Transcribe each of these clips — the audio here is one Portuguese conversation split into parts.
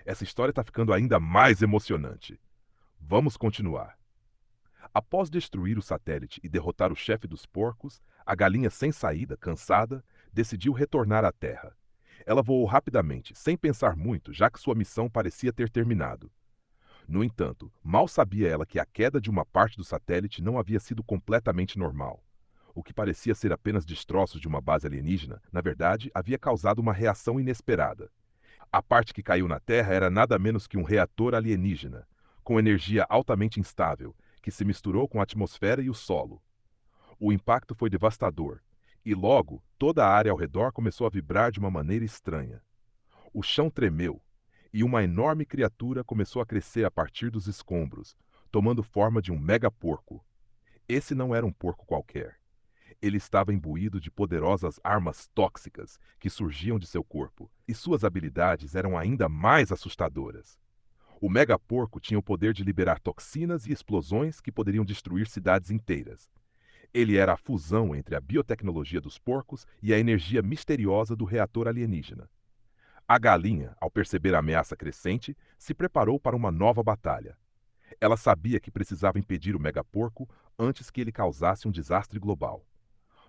Essa história está ficando ainda mais emocionante. Vamos continuar. Após destruir o satélite e derrotar o chefe dos porcos, a galinha sem saída, cansada, decidiu retornar à Terra. Ela voou rapidamente, sem pensar muito, já que sua missão parecia ter terminado. No entanto, mal sabia ela que a queda de uma parte do satélite não havia sido completamente normal. O que parecia ser apenas destroços de uma base alienígena, na verdade, havia causado uma reação inesperada. A parte que caiu na Terra era nada menos que um reator alienígena, com energia altamente instável, que se misturou com a atmosfera e o solo. O impacto foi devastador, e logo toda a área ao redor começou a vibrar de uma maneira estranha. O chão tremeu, e uma enorme criatura começou a crescer a partir dos escombros, tomando forma de um megaporco. Esse não era um porco qualquer. Ele estava imbuído de poderosas armas tóxicas que surgiam de seu corpo, e suas habilidades eram ainda mais assustadoras. O megaporco tinha o poder de liberar toxinas e explosões que poderiam destruir cidades inteiras. Ele era a fusão entre a biotecnologia dos porcos e a energia misteriosa do reator alienígena. A galinha, ao perceber a ameaça crescente, se preparou para uma nova batalha. Ela sabia que precisava impedir o megaporco antes que ele causasse um desastre global.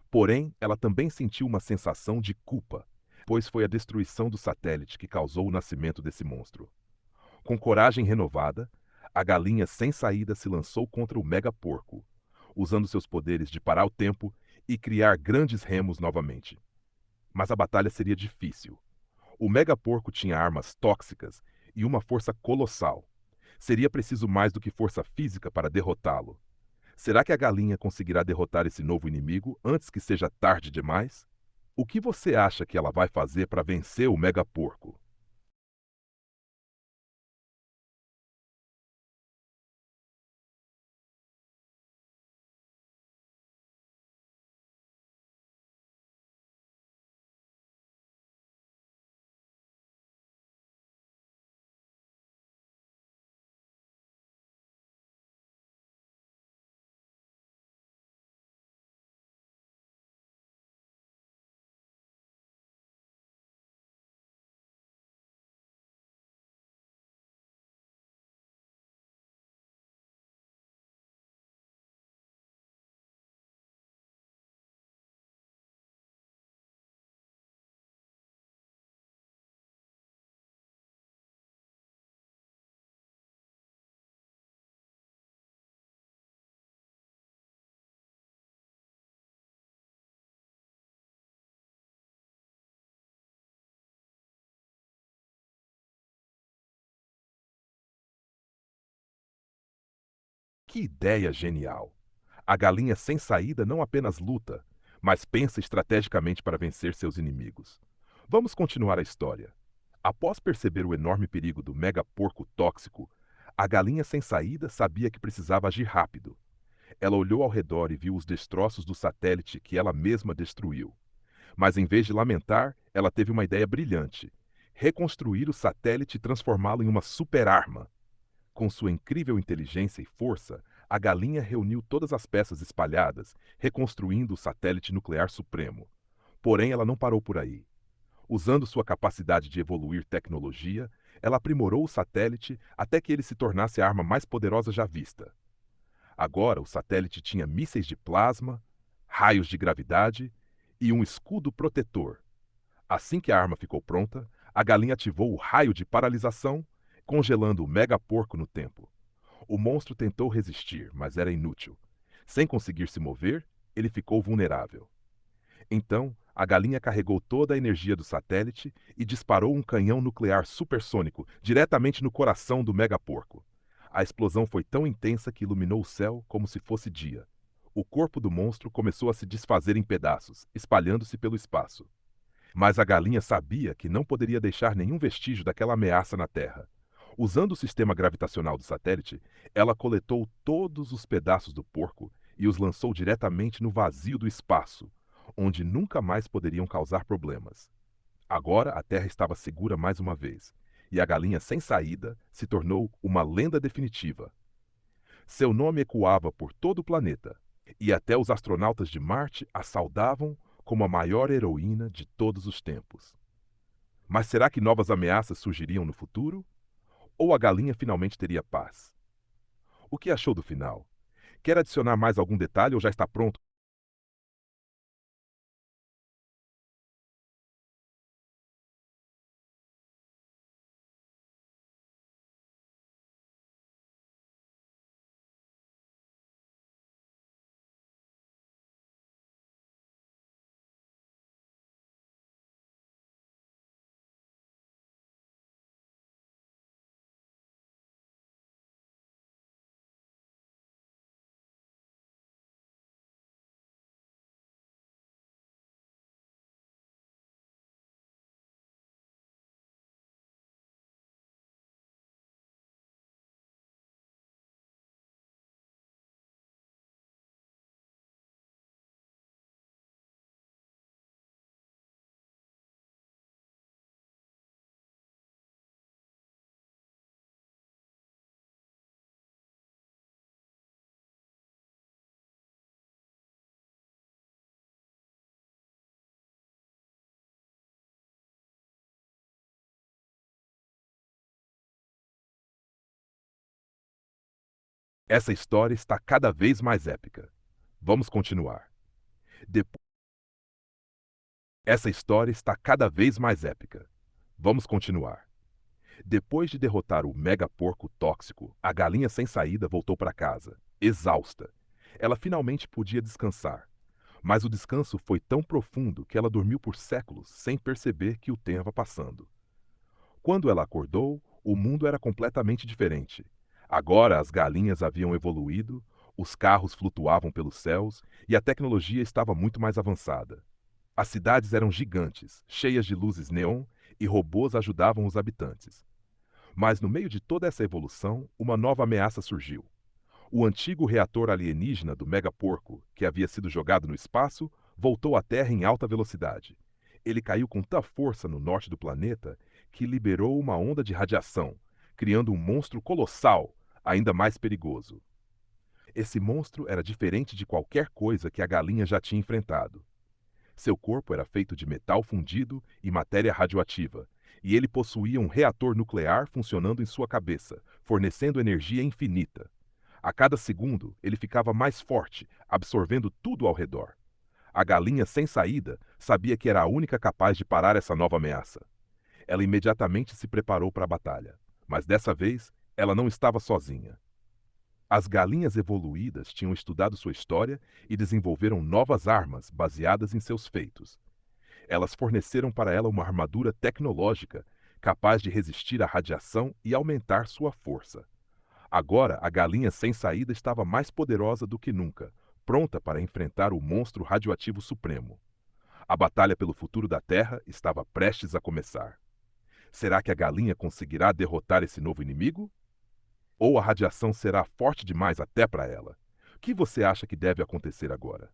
Porém, ela também sentiu uma sensação de culpa, pois foi a destruição do satélite que causou o nascimento desse monstro. Com coragem renovada, a galinha sem saída se lançou contra o megaporco, usando seus poderes de parar o tempo e criar grandes remos novamente. Mas a batalha seria difícil. O megaporco tinha armas tóxicas e uma força colossal. Seria preciso mais do que força física para derrotá-lo. Será que a galinha conseguirá derrotar esse novo inimigo antes que seja tarde demais? O que você acha que ela vai fazer para vencer o megaporco? Que ideia genial! A galinha sem saída não apenas luta, mas pensa estrategicamente para vencer seus inimigos. Vamos continuar a história. Após perceber o enorme perigo do megaporco tóxico, a galinha sem saída sabia que precisava agir rápido. Ela olhou ao redor e viu os destroços do satélite que ela mesma destruiu. Mas em vez de lamentar, ela teve uma ideia brilhante: reconstruir o satélite e transformá-lo em uma super-arma. Com sua incrível inteligência e força, a galinha reuniu todas as peças espalhadas, reconstruindo o satélite nuclear supremo. Porém, ela não parou por aí. Usando sua capacidade de evoluir tecnologia, ela aprimorou o satélite até que ele se tornasse a arma mais poderosa já vista. Agora, o satélite tinha mísseis de plasma, raios de gravidade e um escudo protetor. Assim que a arma ficou pronta, a galinha ativou o raio de paralisação, congelando o megaporco no tempo. O monstro tentou resistir, mas era inútil. Sem conseguir se mover, ele ficou vulnerável. Então, a galinha carregou toda a energia do satélite e disparou um canhão nuclear supersônico diretamente no coração do megaporco. A explosão foi tão intensa que iluminou o céu como se fosse dia. O corpo do monstro começou a se desfazer em pedaços, espalhando-se pelo espaço. Mas a galinha sabia que não poderia deixar nenhum vestígio daquela ameaça na Terra. Usando o sistema gravitacional do satélite, ela coletou todos os pedaços do porco e os lançou diretamente no vazio do espaço, onde nunca mais poderiam causar problemas. Agora a Terra estava segura mais uma vez, e a galinha sem saída se tornou uma lenda definitiva. Seu nome ecoava por todo o planeta, e até os astronautas de Marte a saudavam como a maior heroína de todos os tempos. Mas será que novas ameaças surgiriam no futuro? Ou a galinha finalmente teria paz? O que achou do final? Quer adicionar mais algum detalhe ou já está pronto? Essa história está cada vez mais épica. Vamos continuar. Depo- Essa história está cada vez mais épica. Vamos continuar. Depois de derrotar o mega porco tóxico, a galinha sem saída voltou para casa, exausta. Ela finalmente podia descansar, mas o descanso foi tão profundo que ela dormiu por séculos sem perceber que o tempo estava passando. Quando ela acordou, o mundo era completamente diferente. Agora as galinhas haviam evoluído, os carros flutuavam pelos céus e a tecnologia estava muito mais avançada. As cidades eram gigantes, cheias de luzes neon e robôs ajudavam os habitantes. Mas no meio de toda essa evolução, uma nova ameaça surgiu. O antigo reator alienígena do megaporco, que havia sido jogado no espaço, voltou à Terra em alta velocidade. Ele caiu com tanta força no norte do planeta que liberou uma onda de radiação, criando um monstro colossal, ainda mais perigoso. Esse monstro era diferente de qualquer coisa que a galinha já tinha enfrentado. Seu corpo era feito de metal fundido e matéria radioativa, e ele possuía um reator nuclear funcionando em sua cabeça, fornecendo energia infinita. A cada segundo, ele ficava mais forte, absorvendo tudo ao redor. A galinha sem saída sabia que era a única capaz de parar essa nova ameaça. Ela imediatamente se preparou para a batalha, mas dessa vez ela não estava sozinha. As galinhas evoluídas tinham estudado sua história e desenvolveram novas armas baseadas em seus feitos. Elas forneceram para ela uma armadura tecnológica capaz de resistir à radiação e aumentar sua força. Agora, a galinha sem saída estava mais poderosa do que nunca, pronta para enfrentar o monstro radioativo supremo. A batalha pelo futuro da Terra estava prestes a começar. Será que a galinha conseguirá derrotar esse novo inimigo? Ou a radiação será forte demais até para ela? O que você acha que deve acontecer agora?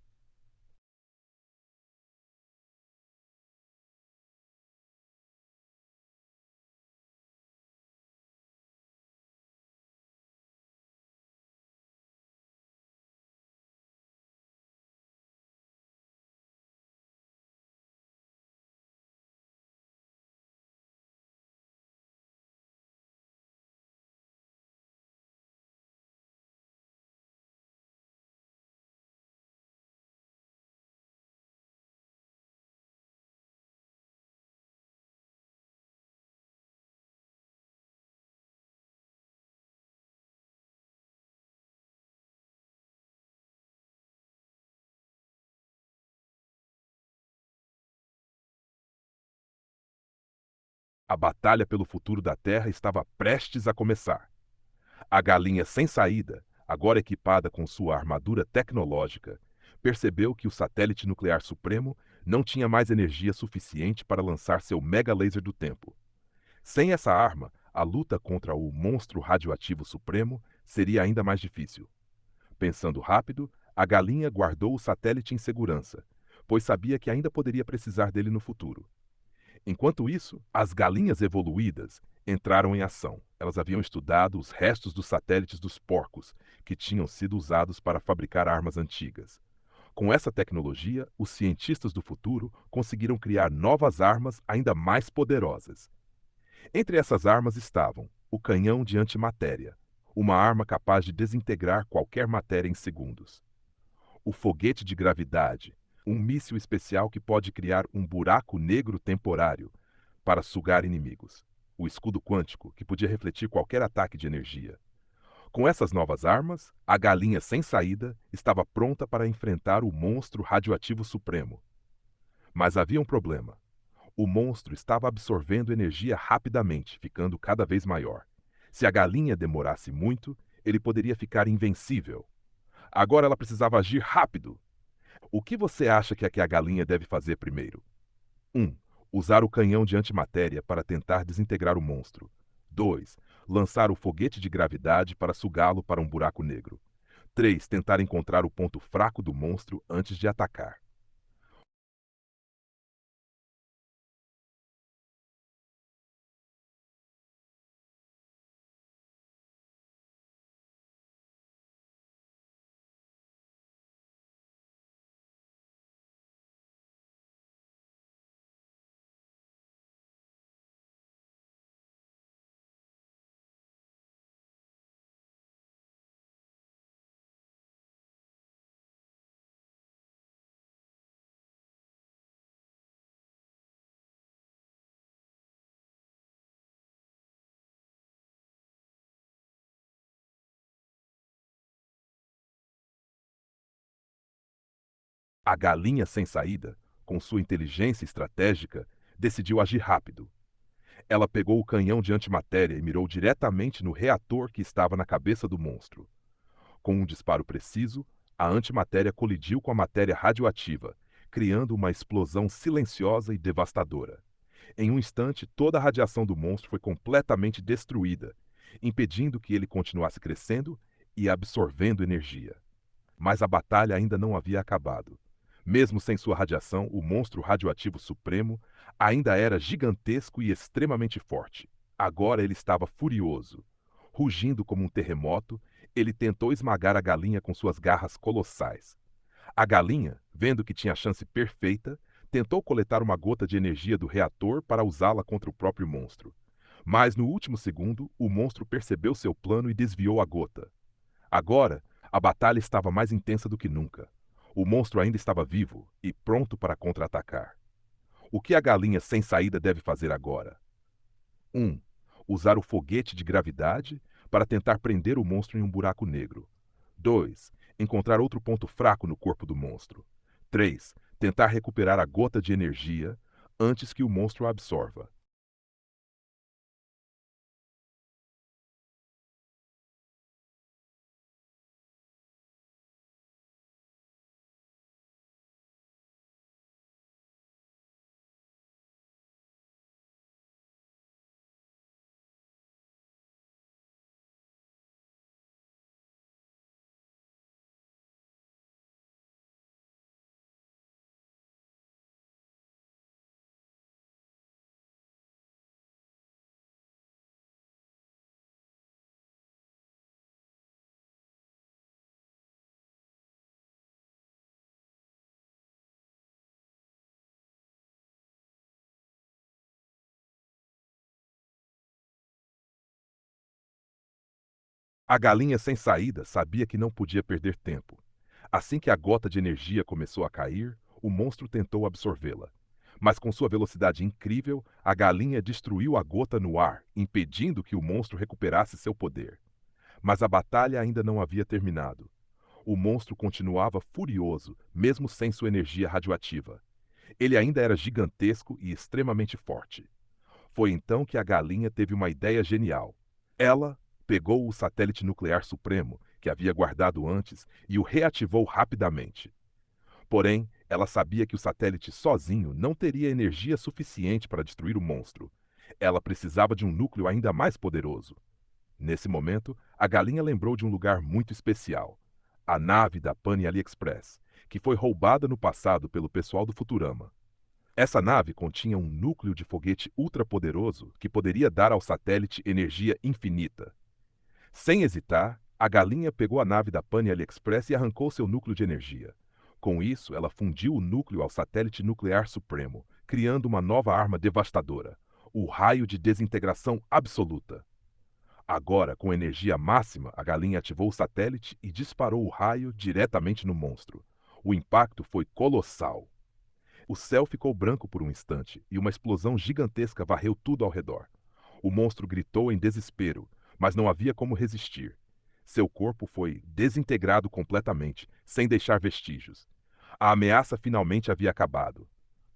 A batalha pelo futuro da Terra estava prestes a começar. A galinha sem saída, agora equipada com sua armadura tecnológica, percebeu que o satélite nuclear supremo não tinha mais energia suficiente para lançar seu mega laser do tempo. Sem essa arma, a luta contra o monstro radioativo supremo seria ainda mais difícil. Pensando rápido, a galinha guardou o satélite em segurança, pois sabia que ainda poderia precisar dele no futuro. Enquanto isso, as galinhas evoluídas entraram em ação. Elas haviam estudado os restos dos satélites dos porcos, que tinham sido usados para fabricar armas antigas. Com essa tecnologia, os cientistas do futuro conseguiram criar novas armas ainda mais poderosas. Entre essas armas estavam O canhão de antimatéria, uma arma capaz de desintegrar qualquer matéria em segundos. O foguete de gravidade, um míssil especial que pode criar um buraco negro temporário para sugar inimigos. O escudo quântico, que podia refletir qualquer ataque de energia. Com essas novas armas, a galinha sem saída estava pronta para enfrentar o monstro radioativo supremo. Mas havia um problema. O monstro estava absorvendo energia rapidamente, ficando cada vez maior. Se a galinha demorasse muito, ele poderia ficar invencível. Agora ela precisava agir rápido. O que você acha que a galinha deve fazer primeiro? 1. Usar o canhão de antimatéria para tentar desintegrar o monstro. 2. Lançar o foguete de gravidade para sugá-lo para um buraco negro. 3. Tentar encontrar o ponto fraco do monstro antes de atacar. A galinha sem saída, com sua inteligência estratégica, decidiu agir rápido. Ela pegou o canhão de antimatéria e mirou diretamente no reator que estava na cabeça do monstro. Com um disparo preciso, a antimatéria colidiu com a matéria radioativa, criando uma explosão silenciosa e devastadora. Em um instante, toda a radiação do monstro foi completamente destruída, impedindo que ele continuasse crescendo e absorvendo energia. Mas a batalha ainda não havia acabado. Mesmo sem sua radiação, o monstro radioativo supremo ainda era gigantesco e extremamente forte. Agora ele estava furioso. Rugindo como um terremoto, ele tentou esmagar a galinha com suas garras colossais. A galinha, vendo que tinha a chance perfeita, tentou coletar uma gota de energia do reator para usá-la contra o próprio monstro. Mas no último segundo, o monstro percebeu seu plano e desviou a gota. Agora, a batalha estava mais intensa do que nunca. O monstro ainda estava vivo e pronto para contra-atacar. O que a galinha sem saída deve fazer agora? 1. Usar o foguete de gravidade para tentar prender o monstro em um buraco negro. 2. Encontrar outro ponto fraco no corpo do monstro. 3. Tentar recuperar a gota de energia antes que o monstro a absorva. A galinha sem saída sabia que não podia perder tempo. Assim que a gota de energia começou a cair, o monstro tentou absorvê-la. Mas com sua velocidade incrível, a galinha destruiu a gota no ar, impedindo que o monstro recuperasse seu poder. Mas a batalha ainda não havia terminado. O monstro continuava furioso, mesmo sem sua energia radioativa. Ele ainda era gigantesco e extremamente forte. Foi então que a galinha teve uma ideia genial. Ela pegou o satélite nuclear supremo, que havia guardado antes, e o reativou rapidamente. Porém, ela sabia que o satélite sozinho não teria energia suficiente para destruir o monstro. Ela precisava de um núcleo ainda mais poderoso. Nesse momento, a galinha lembrou de um lugar muito especial: a nave da Pan AliExpress, que foi roubada no passado pelo pessoal do Futurama. Essa nave continha um núcleo de foguete ultrapoderoso que poderia dar ao satélite energia infinita. Sem hesitar, a galinha pegou a nave da Pan AliExpress e arrancou seu núcleo de energia. Com isso, ela fundiu o núcleo ao satélite nuclear supremo, criando uma nova arma devastadora: o raio de desintegração absoluta. Agora, com energia máxima, a galinha ativou o satélite e disparou o raio diretamente no monstro. O impacto foi colossal. O céu ficou branco por um instante e uma explosão gigantesca varreu tudo ao redor. O monstro gritou em desespero, mas não havia como resistir. Seu corpo foi desintegrado completamente, sem deixar vestígios. A ameaça finalmente havia acabado.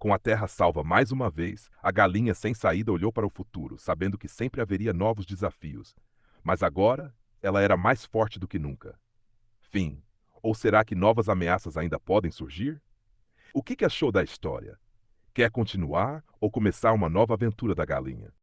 Com a terra salva mais uma vez, a galinha sem saída olhou para o futuro, sabendo que sempre haveria novos desafios. Mas agora, ela era mais forte do que nunca. Fim. Ou será que novas ameaças ainda podem surgir? O que achou da história? Quer continuar ou começar uma nova aventura da galinha?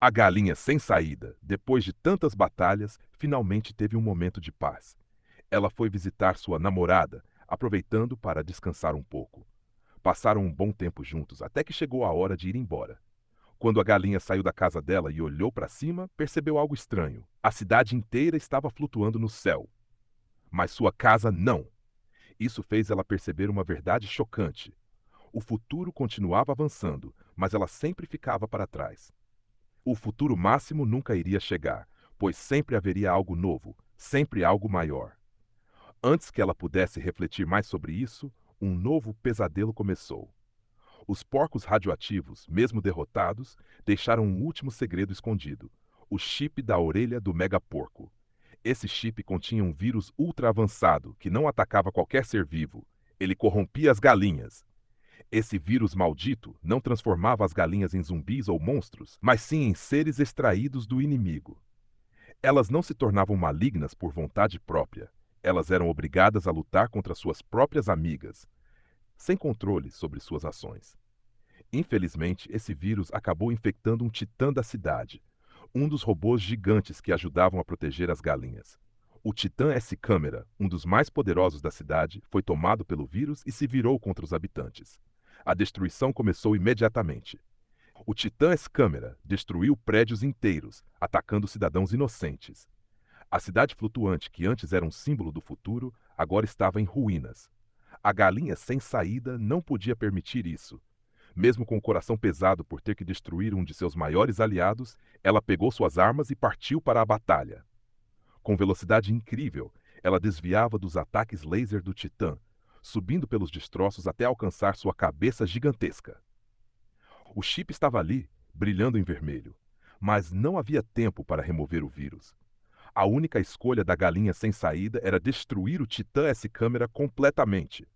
A galinha sem saída, depois de tantas batalhas, finalmente teve um momento de paz. Ela foi visitar sua namorada, aproveitando para descansar um pouco. Passaram um bom tempo juntos, até que chegou a hora de ir embora. Quando a galinha saiu da casa dela e olhou para cima, percebeu algo estranho. A cidade inteira estava flutuando no céu, mas sua casa não. Isso fez ela perceber uma verdade chocante. O futuro continuava avançando, mas ela sempre ficava para trás. O futuro máximo nunca iria chegar, pois sempre haveria algo novo, sempre algo maior. Antes que ela pudesse refletir mais sobre isso, um novo pesadelo começou. Os porcos radioativos, mesmo derrotados, deixaram um último segredo escondido: o chip da orelha do megaporco. Esse chip continha um vírus ultra avançado que não atacava qualquer ser vivo. Ele corrompia as galinhas. Esse vírus maldito não transformava as galinhas em zumbis ou monstros, mas sim em seres extraídos do inimigo. Elas não se tornavam malignas por vontade própria. Elas eram obrigadas a lutar contra suas próprias amigas, sem controle sobre suas ações. Infelizmente, esse vírus acabou infectando um titã da cidade, um dos robôs gigantes que ajudavam a proteger as galinhas. O Titã S-Câmera, um dos mais poderosos da cidade, foi tomado pelo vírus e se virou contra os habitantes. A destruição começou imediatamente. O Titã S-Câmera destruiu prédios inteiros, atacando cidadãos inocentes. A cidade flutuante, que antes era um símbolo do futuro, agora estava em ruínas. A galinha sem saída não podia permitir isso. Mesmo com o coração pesado por ter que destruir um de seus maiores aliados, ela pegou suas armas e partiu para a batalha. Com velocidade incrível, ela desviava dos ataques laser do Titã, subindo pelos destroços até alcançar sua cabeça gigantesca. O chip estava ali, brilhando em vermelho, mas não havia tempo para remover o vírus. A única escolha da galinha sem saída era destruir o Titã S-câmera completamente.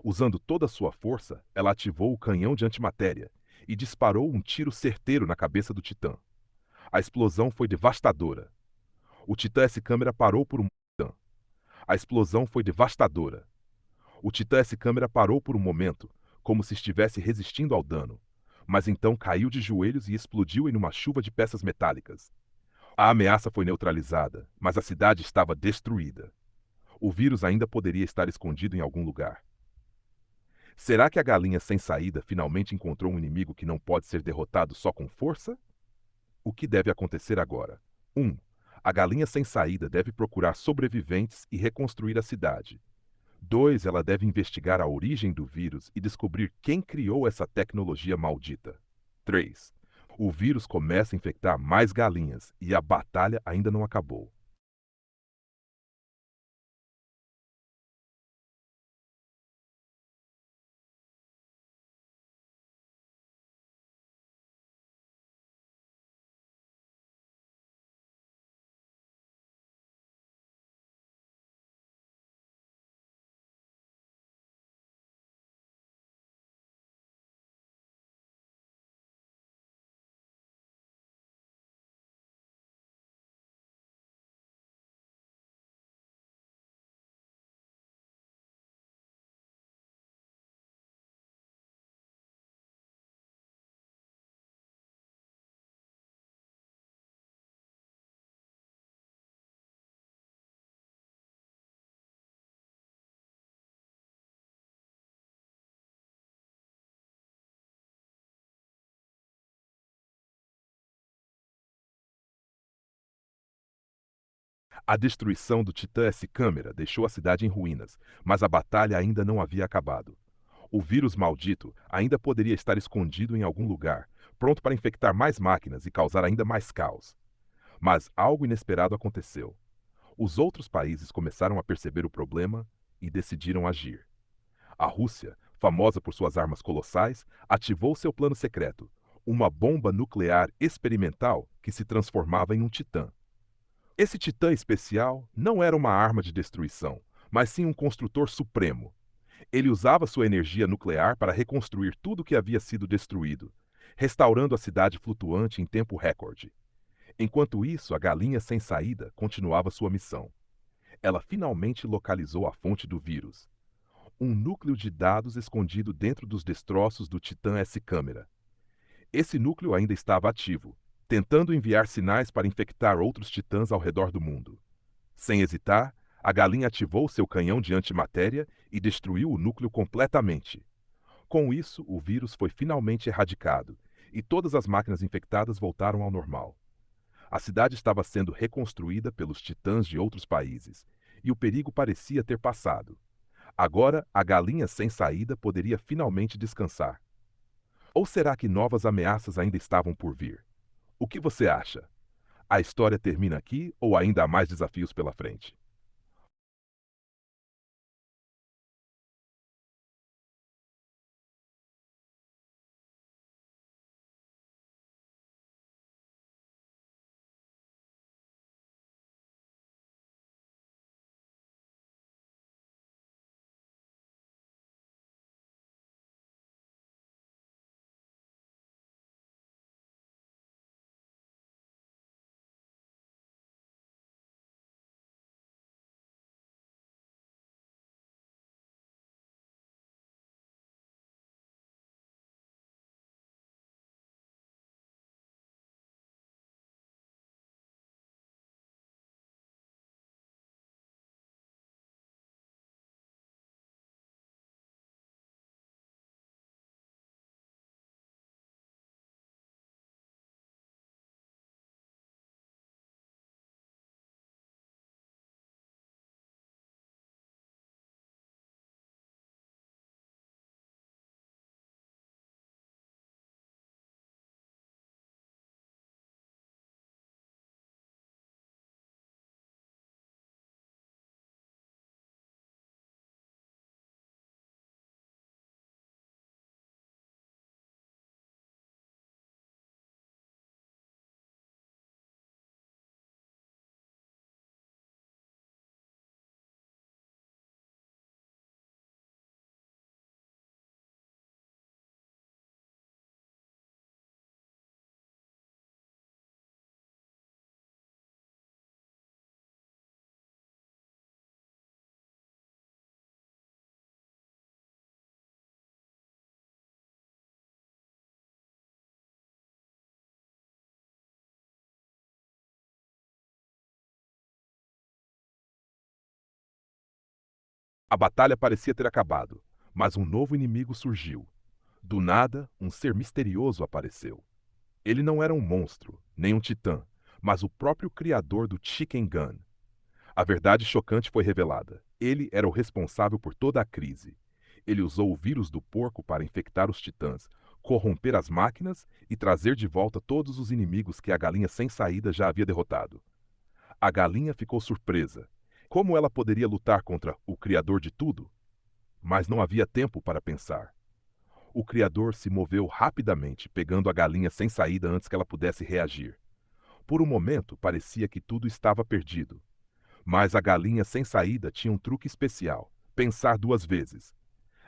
Usando toda a sua força, ela ativou o canhão de antimatéria e disparou um tiro certeiro na cabeça do Titã. A explosão foi devastadora. O Titã S-câmera parou por um momento. A explosão foi devastadora. O Titã S-câmera parou por um momento, como se estivesse resistindo ao dano, mas então caiu de joelhos e explodiu em uma chuva de peças metálicas. A ameaça foi neutralizada, mas a cidade estava destruída. O vírus ainda poderia estar escondido em algum lugar. Será que a galinha sem saída finalmente encontrou um inimigo que não pode ser derrotado só com força? O que deve acontecer agora? 1. A galinha sem saída deve procurar sobreviventes e reconstruir a cidade. 2. Ela deve investigar a origem do vírus e descobrir quem criou essa tecnologia maldita. 3. O vírus começa a infectar mais galinhas e a batalha ainda não acabou. A destruição do Titã S-câmera deixou a cidade em ruínas, mas a batalha ainda não havia acabado. O vírus maldito ainda poderia estar escondido em algum lugar, pronto para infectar mais máquinas e causar ainda mais caos. Mas algo inesperado aconteceu. Os outros países começaram a perceber o problema e decidiram agir. A Rússia, famosa por suas armas colossais, ativou seu plano secreto, uma bomba nuclear experimental que se transformava em um titã. Esse titã especial não era uma arma de destruição, mas sim um construtor supremo. Ele usava sua energia nuclear para reconstruir tudo o que havia sido destruído, restaurando a cidade flutuante em tempo recorde. Enquanto isso, a galinha sem saída continuava sua missão. Ela finalmente localizou a fonte do vírus, um núcleo de dados escondido dentro dos destroços do Titã S-câmera. Esse núcleo ainda estava ativo, tentando enviar sinais para infectar outros titãs ao redor do mundo. Sem hesitar, a galinha ativou seu canhão de antimatéria e destruiu o núcleo completamente. Com isso, o vírus foi finalmente erradicado e todas as máquinas infectadas voltaram ao normal. A cidade estava sendo reconstruída pelos titãs de outros países e o perigo parecia ter passado. Agora, a galinha sem saída poderia finalmente descansar. Ou será que novas ameaças ainda estavam por vir? O que você acha? A história termina aqui ou ainda há mais desafios pela frente? A batalha parecia ter acabado, mas um novo inimigo surgiu. Do nada, um ser misterioso apareceu. Ele não era um monstro, nem um titã, mas o próprio criador do Chicken Gun. A verdade chocante foi revelada. Ele era o responsável por toda a crise. Ele usou o vírus do porco para infectar os titãs, corromper as máquinas e trazer de volta todos os inimigos que a galinha sem saída já havia derrotado. A galinha ficou surpresa. Como ela poderia lutar contra o criador de tudo? Mas não havia tempo para pensar. O criador se moveu rapidamente, pegando a galinha sem saída antes que ela pudesse reagir. Por um momento, parecia que tudo estava perdido. Mas a galinha sem saída tinha um truque especial: pensar duas vezes.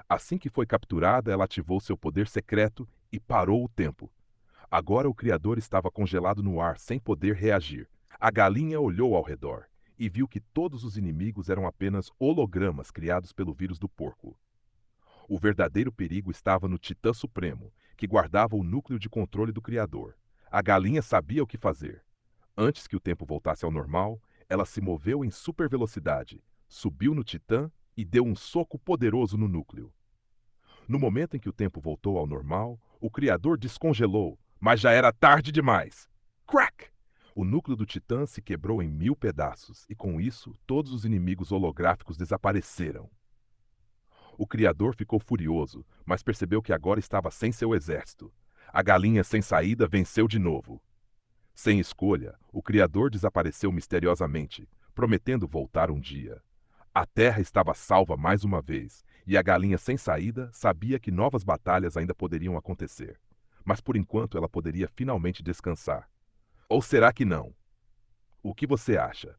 Assim que foi capturada, ela ativou seu poder secreto e parou o tempo. Agora o criador estava congelado no ar, sem poder reagir. A galinha olhou ao redor e viu que todos os inimigos eram apenas hologramas criados pelo vírus do porco. O verdadeiro perigo estava no Titã Supremo, que guardava o núcleo de controle do criador. A galinha sabia o que fazer. Antes que o tempo voltasse ao normal, ela se moveu em super velocidade, subiu no Titã e deu um soco poderoso no núcleo. No momento em que o tempo voltou ao normal, o criador descongelou, mas já era tarde demais. Crack! O núcleo do Titã se quebrou em 1000 pedaços e, com isso, todos os inimigos holográficos desapareceram. O criador ficou furioso, mas percebeu que agora estava sem seu exército. A galinha sem saída venceu de novo. Sem escolha, o criador desapareceu misteriosamente, prometendo voltar um dia. A terra estava salva mais uma vez, e a galinha sem saída sabia que novas batalhas ainda poderiam acontecer. Mas por enquanto ela poderia finalmente descansar. Ou será que não? O que você acha?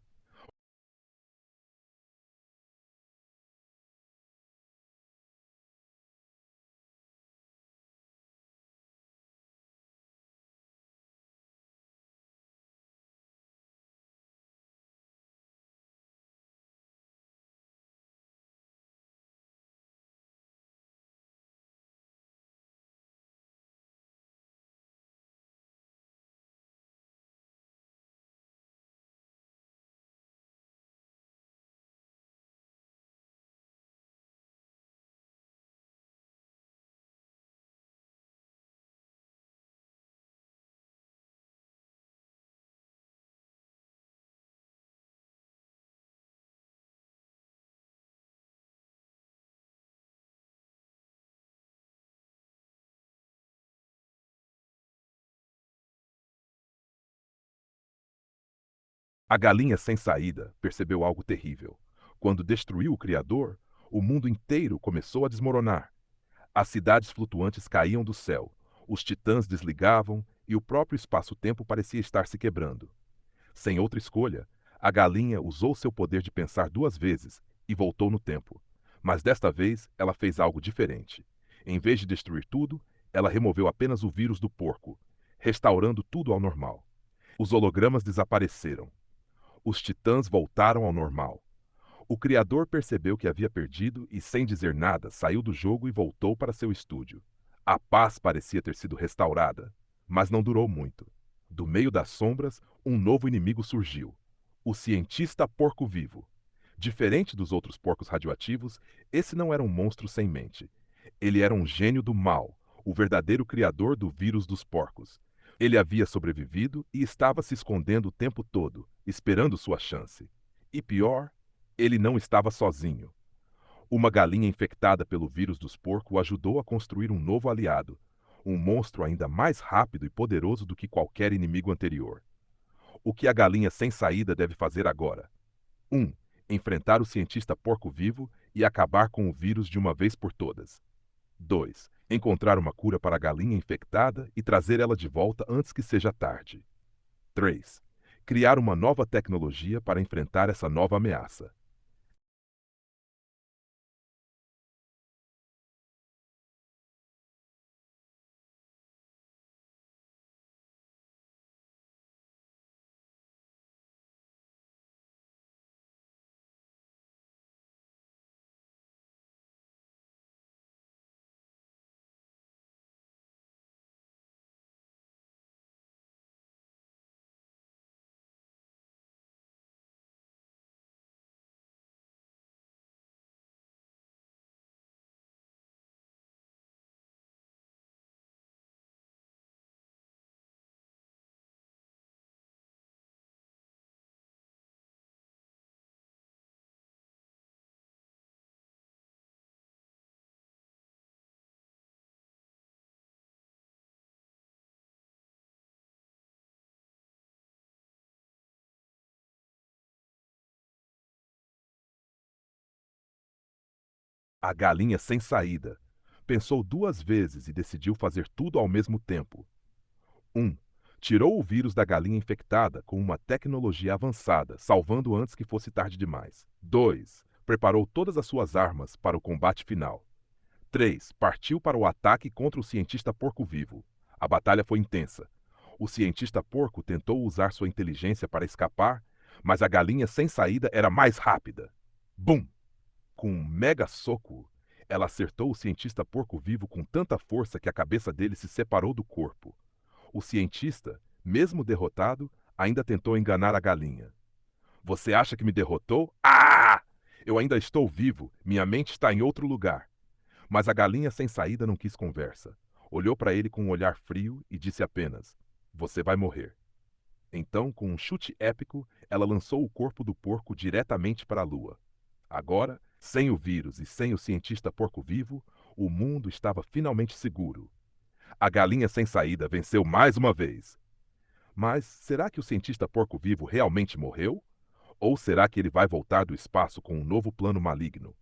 A galinha sem saída percebeu algo terrível. Quando destruiu o criador, o mundo inteiro começou a desmoronar. As cidades flutuantes caíam do céu, os titãs desligavam e o próprio espaço-tempo parecia estar se quebrando. Sem outra escolha, a galinha usou seu poder de pensar duas vezes e voltou no tempo. Mas desta vez ela fez algo diferente. Em vez de destruir tudo, ela removeu apenas o vírus do porco, restaurando tudo ao normal. Os hologramas desapareceram. Os titãs voltaram ao normal. O criador percebeu que havia perdido e, sem dizer nada, saiu do jogo e voltou para seu estúdio. A paz parecia ter sido restaurada, mas não durou muito. Do meio das sombras, um novo inimigo surgiu: o cientista porco-vivo. Diferente dos outros porcos radioativos, esse não era um monstro sem mente. Ele era um gênio do mal, o verdadeiro criador do vírus dos porcos. Ele havia sobrevivido e estava se escondendo o tempo todo, esperando sua chance. E pior, ele não estava sozinho. Uma galinha infectada pelo vírus dos porcos o ajudou a construir um novo aliado, um monstro ainda mais rápido e poderoso do que qualquer inimigo anterior. O que a galinha sem saída deve fazer agora? 1. Enfrentar o cientista porco-vivo e acabar com o vírus de uma vez por todas. 2. Encontrar uma cura para a galinha infectada e trazer ela de volta antes que seja tarde. 3. Criar uma nova tecnologia para enfrentar essa nova ameaça. A galinha sem saída pensou duas vezes e decidiu fazer tudo ao mesmo tempo. 1. Tirou o vírus da galinha infectada com uma tecnologia avançada, salvando antes que fosse tarde demais. 2. Preparou todas as suas armas para o combate final. 3. Partiu para o ataque contra o cientista porco-vivo. A batalha foi intensa. O cientista porco tentou usar sua inteligência para escapar, mas a galinha sem saída era mais rápida. Bum! Com um mega soco, ela acertou o cientista porco-vivo com tanta força que a cabeça dele se separou do corpo. O cientista, mesmo derrotado, ainda tentou enganar a galinha. Você acha que me derrotou? Ah! Eu ainda estou vivo, minha mente está em outro lugar. Mas a galinha sem saída não quis conversa. Olhou para ele com um olhar frio e disse apenas: Você vai morrer. Então, com um chute épico, ela lançou o corpo do porco diretamente para a lua. Agora, sem o vírus e sem o cientista porco-vivo, o mundo estava finalmente seguro. A galinha sem saída venceu mais uma vez. Mas será que o cientista porco-vivo realmente morreu? Ou será que ele vai voltar do espaço com um novo plano maligno?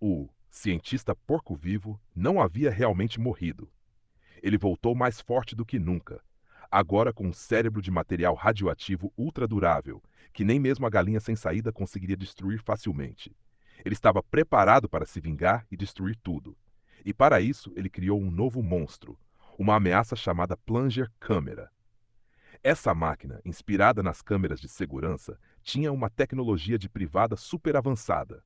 O cientista porco-vivo não havia realmente morrido. Ele voltou mais forte do que nunca, agora com um cérebro de material radioativo ultradurável, que nem mesmo a galinha sem saída conseguiria destruir facilmente. Ele estava preparado para se vingar e destruir tudo. E para isso, ele criou um novo monstro, uma ameaça chamada Plunger Câmera. Essa máquina, inspirada nas câmeras de segurança, tinha uma tecnologia de privada super avançada.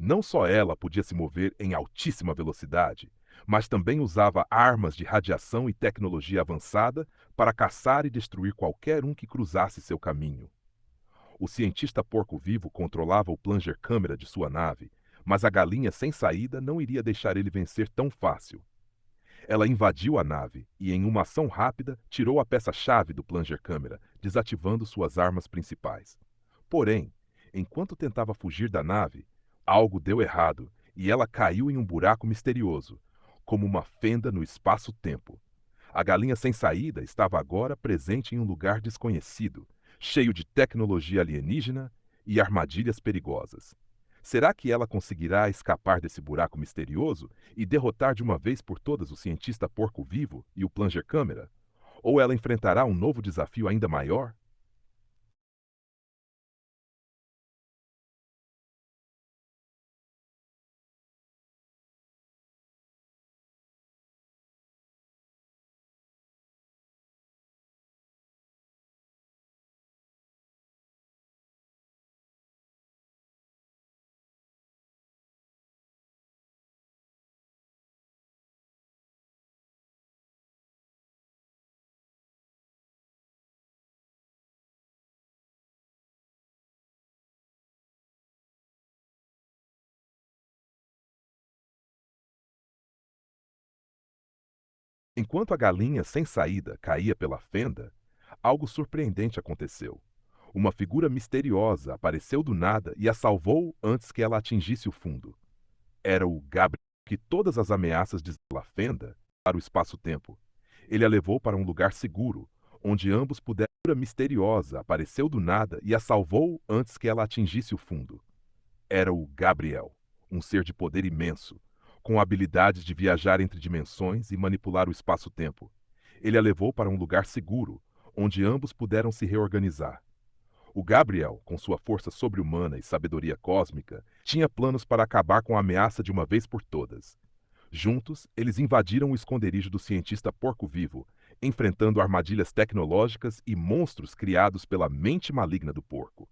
Não só ela podia se mover em altíssima velocidade, mas também usava armas de radiação e tecnologia avançada para caçar e destruir qualquer um que cruzasse seu caminho. O cientista porco-vivo controlava o plunger câmera de sua nave, mas a galinha sem saída não iria deixar ele vencer tão fácil. Ela invadiu a nave e, em uma ação rápida, tirou a peça-chave do plunger câmera, desativando suas armas principais. Porém, enquanto tentava fugir da nave, algo deu errado e ela caiu em um buraco misterioso, como uma fenda no espaço-tempo. A galinha sem saída estava agora presente em um lugar desconhecido, cheio de tecnologia alienígena e armadilhas perigosas. Será que ela conseguirá escapar desse buraco misterioso e derrotar de uma vez por todas o cientista porco-vivo e o Plunger Câmera? Ou ela enfrentará um novo desafio ainda maior? Enquanto a galinha sem saída caía pela fenda, algo surpreendente aconteceu. Uma figura misteriosa apareceu do nada e a salvou antes que ela atingisse o fundo. Era o Gabriel, que todas as ameaças de pela fenda para o espaço-tempo. Ele a levou para um lugar seguro, onde ambos puderam. A figura misteriosa apareceu do nada e a salvou antes que ela atingisse o fundo. Era o Gabriel, um ser de poder imenso, com habilidades de viajar entre dimensões e manipular o espaço-tempo. Ele a levou para um lugar seguro, onde ambos puderam se reorganizar. O Gabriel, com sua força sobre-humana e sabedoria cósmica, tinha planos para acabar com a ameaça de uma vez por todas. Juntos, eles invadiram o esconderijo do cientista porco-vivo enfrentando armadilhas tecnológicas e monstros criados pela mente maligna do porco.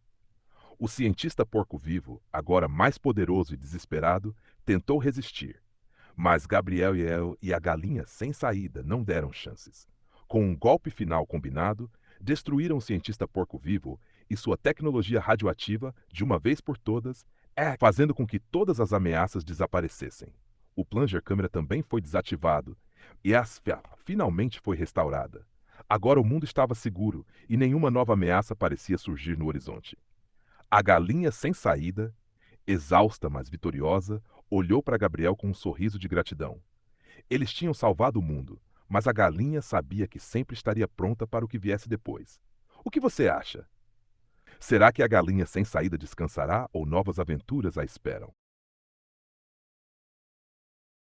O cientista porco-vivo, agora mais poderoso e desesperado, tentou resistir, mas Gabriel e a galinha sem saída não deram chances. Com um golpe final combinado, destruíram o cientista porco-vivo e sua tecnologia radioativa de uma vez por todas, fazendo com que todas as ameaças desaparecessem. O Plunger Câmera também foi desativado e a Asfia finalmente foi restaurada. Agora o mundo estava seguro e nenhuma nova ameaça parecia surgir no horizonte. A galinha sem saída, exausta mas vitoriosa, olhou para Gabriel com um sorriso de gratidão. Eles tinham salvado o mundo, mas a galinha sabia que sempre estaria pronta para o que viesse depois. O que você acha? Será que a galinha sem saída descansará ou novas aventuras a esperam?